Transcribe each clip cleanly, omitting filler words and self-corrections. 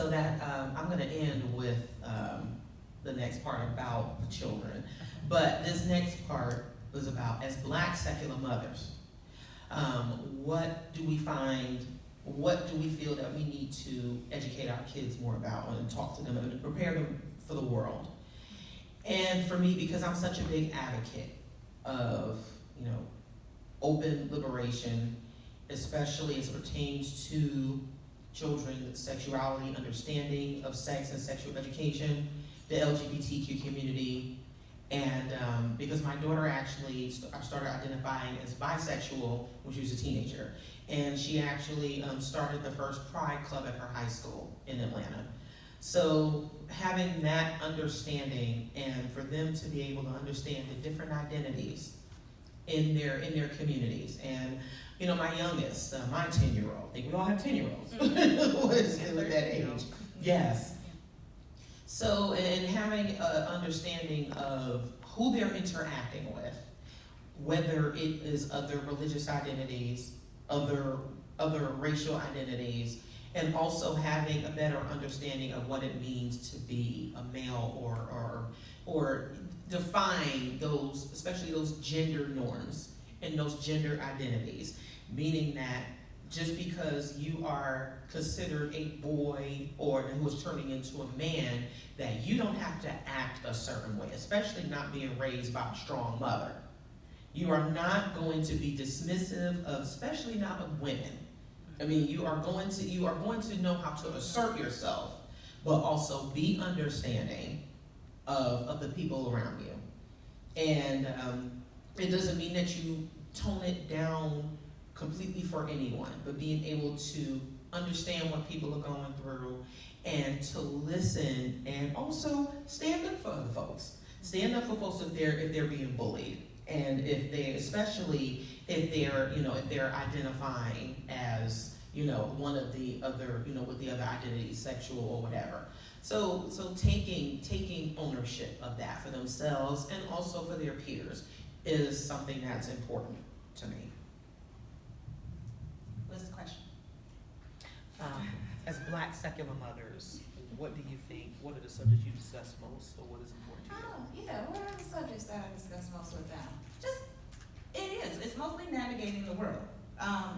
So that I'm going to end with the next part about the children. But this next part was about, as Black secular mothers, what do we find, what do we feel that we need to educate our kids more about and talk to them and prepare them for the world? And for me, because I'm such a big advocate of, open liberation, especially as it pertains to children's sexuality, understanding of sex and sexual education, the LGBTQ community, and because my daughter actually started identifying as bisexual when she was a teenager, and she actually started the first Pride Club at her high school in Atlanta. So having that understanding, and for them to be able to understand the different identities in their communities, and my youngest, my 10-year-old, I think we all have 10-year-olds, was at that age. Yes. So, and having an understanding of who they're interacting with, whether it is other religious identities, other racial identities, and also having a better understanding of what it means to be a male, or define those, especially those gender norms and those gender identities, meaning that just because you are considered a boy or who is turning into a man, that you don't have to act a certain way, especially not being raised by a strong mother. You are not going to be dismissive of, especially not of women. I mean, you are going to know how to assert yourself, but also be understanding of the people around you. And it doesn't mean that you tone it down completely for anyone, but being able to understand what people are going through and to listen, and also stand up for other folks. Stand up for folks if they're being bullied, and especially if they're identifying as one of the other, with the other identity, sexual or whatever. So taking ownership of that for themselves and also for their peers is something that's important to me. What's the question? As Black secular mothers, what do you think, what are the subjects you discuss most, or what is important to you? What are the subjects that I discuss most with them? It's mostly navigating the world.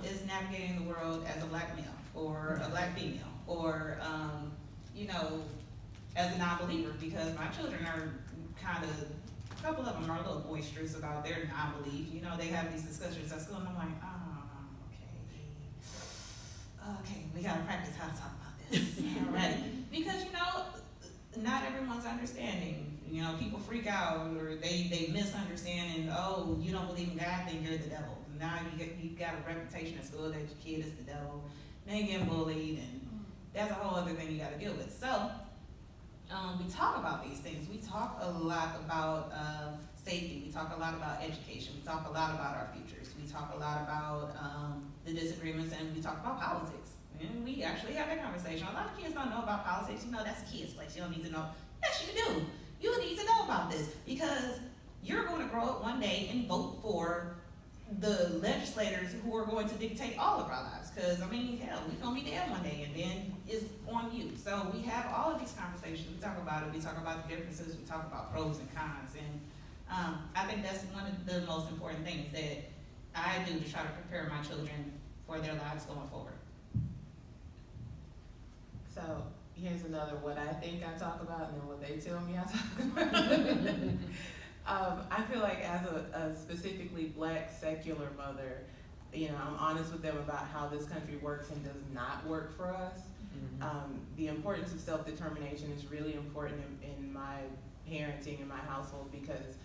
It's navigating the world as a Black male, or a Black female, or, as a non-believer, because my children are a couple of them are a little boisterous about their non-belief. They have these discussions at school, and I'm like, okay, we gotta practice how to talk about this. All right. Because, not everyone's understanding. People freak out, or they misunderstand, and you don't believe in God, then you're the devil. Now you got a reputation at school that your kid is the devil. Then you get bullied, and that's a whole other thing you gotta deal with. So we talk about these things. We talk a lot about safety. We talk a lot about education. We talk a lot about our futures. We talk a lot about the disagreements, and we talk about politics. And we actually have that conversation. A lot of kids don't know about politics. That's a kid's place. You don't need to know. Yes, you do. You need to know about this, because you're going to grow up one day and vote for the legislators who are going to dictate all of our lives. Because, hell, we're going to be dead one day, and then it's on you. So we have all of these conversations. We talk about it. We talk about the differences. We talk about pros and cons. And I think that's one of the most important things that I do to try to prepare my children for their lives going forward. So here's another what I think I talk about and then what they tell me I talk about. I feel like as a specifically Black secular mother, I'm honest with them about how this country works and does not work for us. Mm-hmm. The importance of self-determination is really important in my parenting in my household, because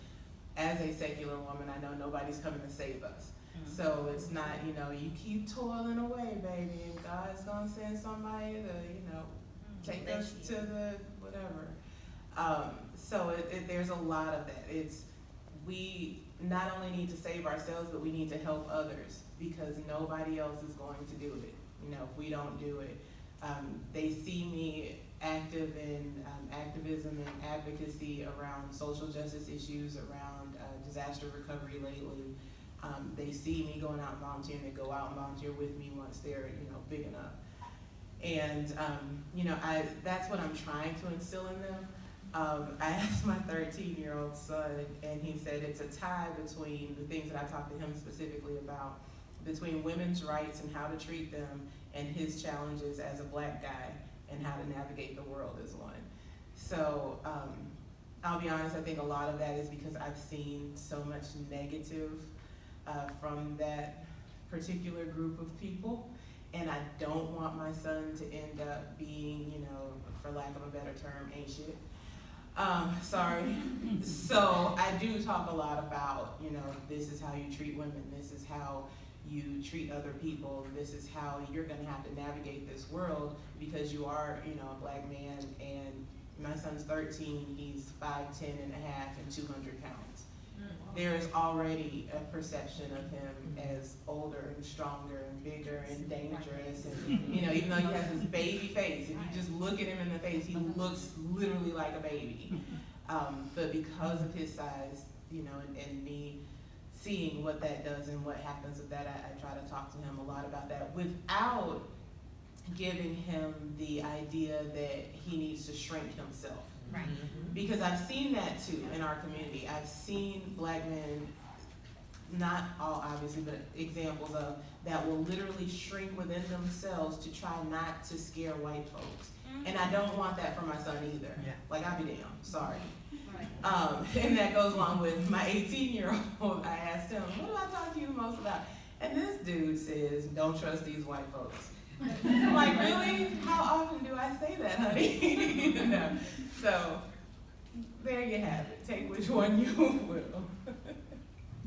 as a secular woman, I know nobody's coming to save us. Mm-hmm. So it's not, you keep toiling away, baby, and God's gonna send somebody to, take us to the whatever. So there's a lot of that. We not only need to save ourselves, but we need to help others, because nobody else is going to do it. If we don't do it, they see me active in activism and advocacy around social justice issues, around disaster recovery lately. They see me going out and volunteering. They go out and volunteer with me once they're big enough. And, you know, that's what I'm trying to instill in them. I asked my 13-year-old son, and he said it's a tie between the things that I talked to him specifically about, between women's rights and how to treat them, and his challenges as a black guy and how to navigate the world as one. So I'll be honest, I think a lot of that is because I've seen so much negative from that particular group of people, and I don't want my son to end up being, you know, for lack of a better term, ain't shit. Sorry. So I do talk a lot about, you know, this is how you treat women, this is how you treat other people, this is how you're gonna have to navigate this world because you are, you know, a black man, and my son's 13, he's 5'10" and a half and 200 pounds. There is already a perception of him as older and stronger and bigger and dangerous, and, you know, even though he has this baby face, if you just look at him in the face, he looks literally like a baby. But because of his size, you know, and me seeing what that does and what happens with that, I try to talk to him a lot about that without giving him the idea that he needs to shrink himself. Right. Because I've seen that too in our community. I've seen black men, not all obviously, but examples of that will literally shrink within themselves to try not to scare white folks. And I don't want that for my son either. Yeah. Like, I'll be damned, sorry. And that goes along with my 18-year-old. I asked him, what do I talk to you the most about? And this dude says, don't trust these white folks. I'm like, really? How often do I say that, honey? You know? So, there you have it. Take which one you will.